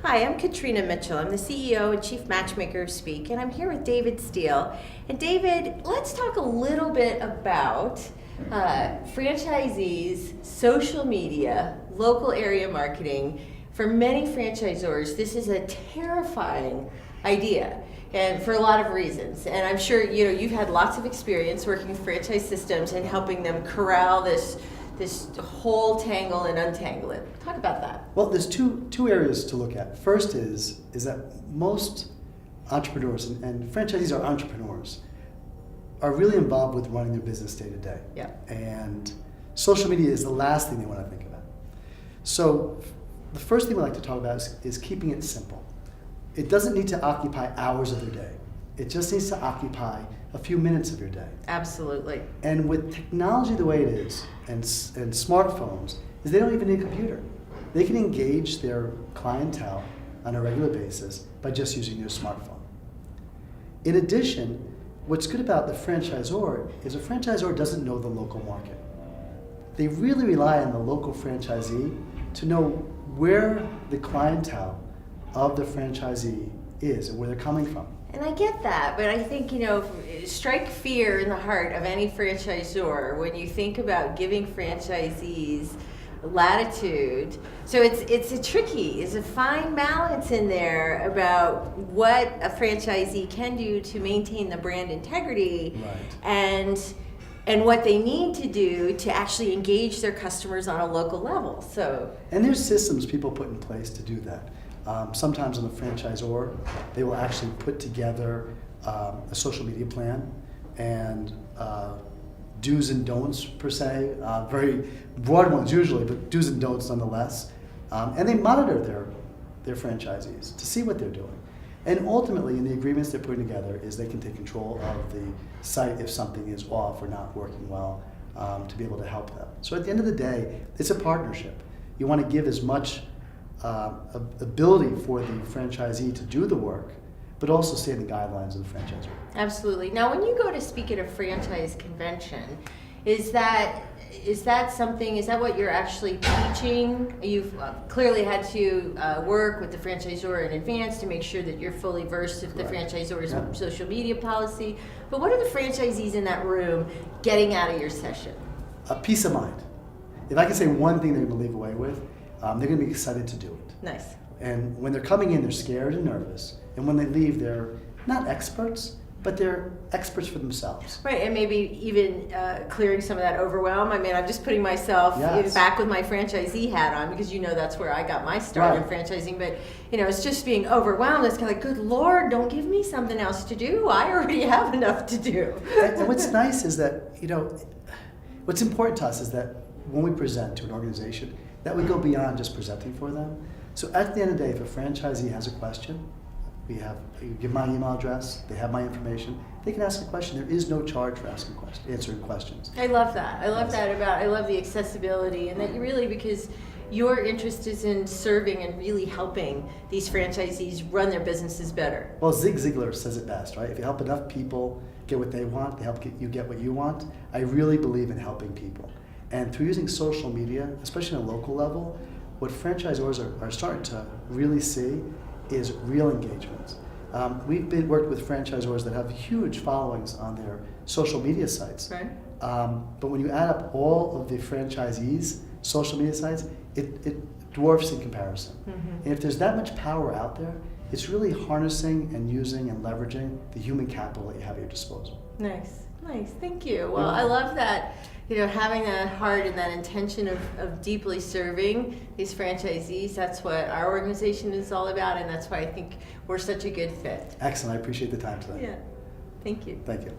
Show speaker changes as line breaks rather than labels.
Hi, I'm Katrina Mitchell. I'm the CEO and Chief Matchmaker of Speak, and I'm here with David Steele. And David, let's talk a little bit about franchisees, social media, local area marketing. For many franchisors, this is a terrifying idea, and for a lot of reasons. And I'm sure you've had lots of experience working with franchise systems and helping them corral this whole tangle and untangle it. Talk about that.
Well, there's two areas to look at. First is that most entrepreneurs and franchisees are entrepreneurs are really involved with running their business day to day.
Yeah.
And social media is the last thing they want to think about. So the first thing we like to talk about is keeping it simple. It doesn't need to occupy hours of their day. It just needs to occupy a few minutes of your day.
Absolutely.
And with technology the way it is, and smartphones, is they don't even need a computer. They can engage their clientele on a regular basis by just using their smartphone. In addition, what's good about the franchisor is a franchisor doesn't know the local market. They really rely on the local franchisee to know where the clientele of the franchisee is and where they're coming from.
And I get that, but I think, strike fear in the heart of any franchisor when you think about giving franchisees latitude. So it's a fine balance in there about what a franchisee can do to maintain the brand integrity,
right,
and what they need to do to actually engage their customers on a local level.
And there's systems people put in place to do that. Sometimes on the franchisor, they will actually put together a social media plan and do's and don'ts per se, very broad ones usually, but do's and don'ts nonetheless. And they monitor their franchisees to see what they're doing. And ultimately, in the agreements they're putting together, is they can take control of the site if something is off or not working well, to be able to help them. So at the end of the day, it's a partnership. You want to give as much ability for the franchisee to do the work, but also stay in the guidelines of the franchisor.
Absolutely. Now, when you go to speak at a franchise convention, is that what you're actually teaching? You've clearly had to work with the franchisor in advance to make sure that you're fully versed with the franchisor's social media policy. But what are the franchisees in that room getting out of your session?
A peace of mind. If I can say one thing they're going to leave away with, they're going to be excited to do it.
Nice.
And when they're coming in, they're scared and nervous. And when they leave, they're not experts, but they're experts for themselves.
Right, and maybe even clearing some of that overwhelm. I mean, I'm just putting myself back with my franchisee hat on, because that's where I got my start in franchising. But it's just being overwhelmed. It's kind of like, good Lord, don't give me something else to do. I already have enough to do.
And what's nice is that what's important to us is that when we present to an organization, that we go beyond just presenting for them. So at the end of the day, if a franchisee has a question, you give my email address, they have my information, they can ask a question. There is no charge for answering questions.
I love that. I love the accessibility, and that because your interest is in serving and really helping these franchisees run their businesses better.
Well, Zig Ziglar says it best, right? If you help enough people get what they want, they help you get what you want. I really believe in helping people. And through using social media, especially on a local level, what franchisors are starting to really see is real engagements. We've worked with franchisors that have huge followings on their social media sites.
Right.
But when you add up all of the franchisees' social media sites, it dwarfs in comparison.
Mm-hmm.
And if there's that much power out there, it's really harnessing and using and leveraging the human capital that you have at your disposal.
Nice. Thank you. Well, I love that. Having that heart and that intention of deeply serving these franchisees, that's what our organization is all about, and that's why I think we're such a good fit.
Excellent. I appreciate the time today.
Yeah. Thank you.
Thank you.